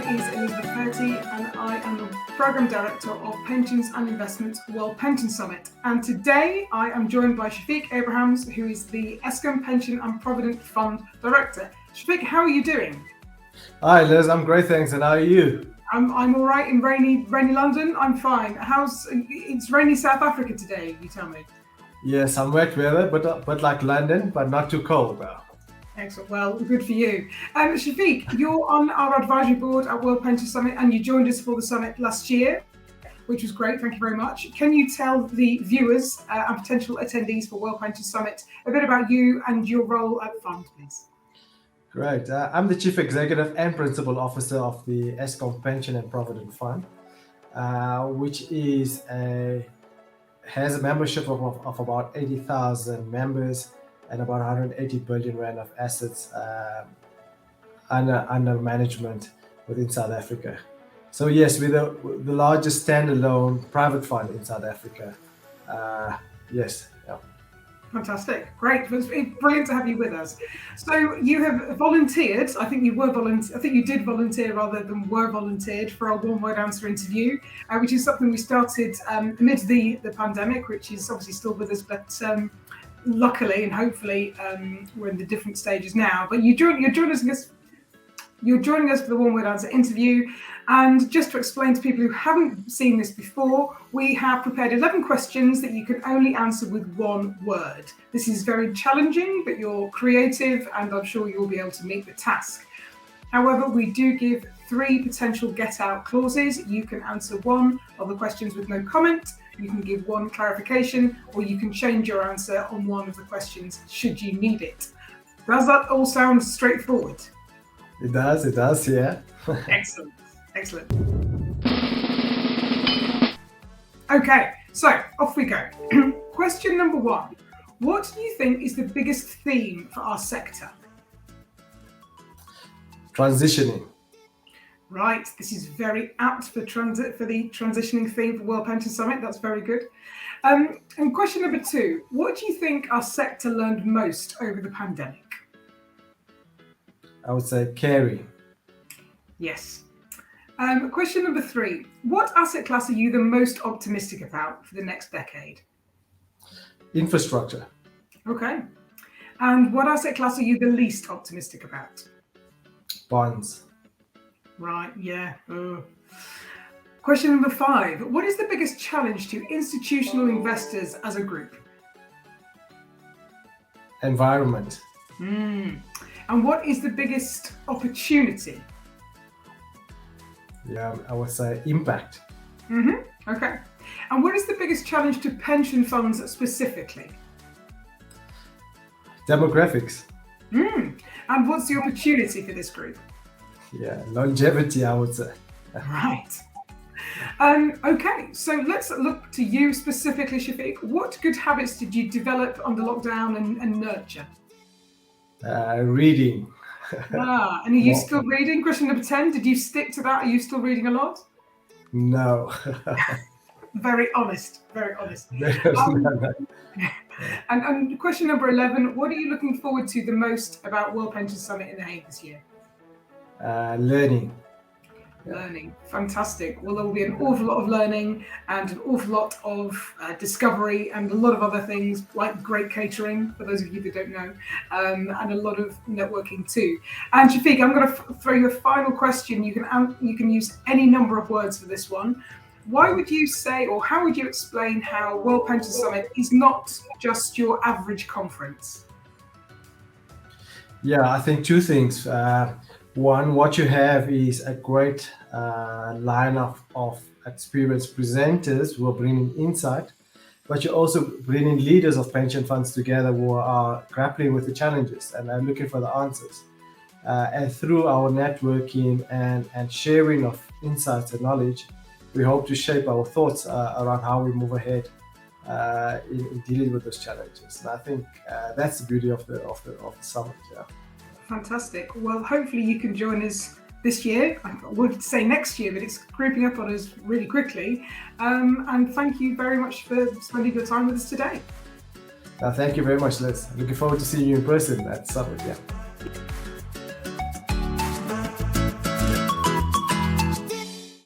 name is Elizabeth Purty and I am the Programme Director of Pensions and Investments World Pension Summit. And today I am joined by Shafeeq Abrahams, who is the Eskom Pension and Provident Fund Director. Shafeeq, how are you doing? Hi Liz, I'm great, thanks. And how are you? I'm all right in rainy London. I'm fine. It's rainy South Africa today, you tell me? Yes, some wet weather, but like London, but not too cold now. Excellent. Well, good for you. Shafeeq, you're on our advisory board at World Pension Summit and you joined us for the summit last year, which was great. Thank you very much. Can you tell the viewers and potential attendees for World Pension Summit a bit about you and your role at the fund, please? Great. I'm the Chief Executive and Principal Officer of the Eskom Pension and Provident Fund, which has a membership of about 80,000 members and about 180 billion rand of assets under management within South Africa. So yes, we're the largest standalone private fund in South Africa. Yes. Yeah. Fantastic. Great. It's brilliant to have you with us. So you have volunteered, I think you did volunteer rather than were volunteered for our one-word answer interview, which is something we started amid the pandemic, which is obviously still with us, but luckily and hopefully we're in the different stages now. But you're joining us for the one-word answer interview. And just to explain to people who haven't seen this before, we have prepared 11 questions that you can only answer with one word. This is very challenging, but you're creative and I'm sure you'll be able to meet the task. However, we do give 3 potential get-out clauses. You can answer one of the questions with no comment, you can give one clarification, or you can change your answer on one of the questions should you need it. Does that all sound straightforward? It does, yeah. Excellent. Okay, so off we go. Question number 1. What do you think is the biggest theme for our sector? Transitioning. Right, this is very apt for the transitioning theme for World Pension Summit. That's very good. And question number 2. What do you think our sector learned most over the pandemic? I would say caring. Yes. Question number 3. What asset class are you the most optimistic about for the next decade? Infrastructure. Okay. And what asset class are you the least optimistic about? Bonds. Right, yeah. Question number 5. What is the biggest challenge to institutional investors as a group? Environment. And what is the biggest opportunity? Yeah, I would say impact. Okay. And what is the biggest challenge to pension funds specifically? Demographics. And what's the opportunity for this group? Yeah, longevity, I would say. Right. Okay, so let's look to you specifically, Shafeeq. What good habits did you develop under lockdown and nurture? Reading. And are you still reading? Question number 10, did you stick to that? Are you still reading a lot? No. Very honest. And question number 11, what are you looking forward to the most about World Pension Summit in The Hague this year? Learning. Learning. Fantastic. Well, there will be an awful lot of learning and an awful lot of discovery and a lot of other things like great catering, for those of you that don't know, and a lot of networking too. And Shafeeq, I'm going to throw you a final question. You can use any number of words for this one. Why would you say, or how would you explain how World Pension Summit is not just your average conference? Yeah, I think 2 things. One, what you have is a great lineup of experienced presenters who are bringing insight, but you're also bringing leaders of pension funds together who are grappling with the challenges and are looking for the answers. And through our networking and sharing of insights and knowledge, we hope to shape our thoughts around how we move ahead in dealing with those challenges. And I think that's the beauty of the summit. Yeah. Fantastic. Well, hopefully you can join us this year. I would say next year, but it's creeping up on us really quickly. And thank you very much for spending your time with us today. Thank you very much, Liz. Looking forward to seeing you in person at Summit. Yeah.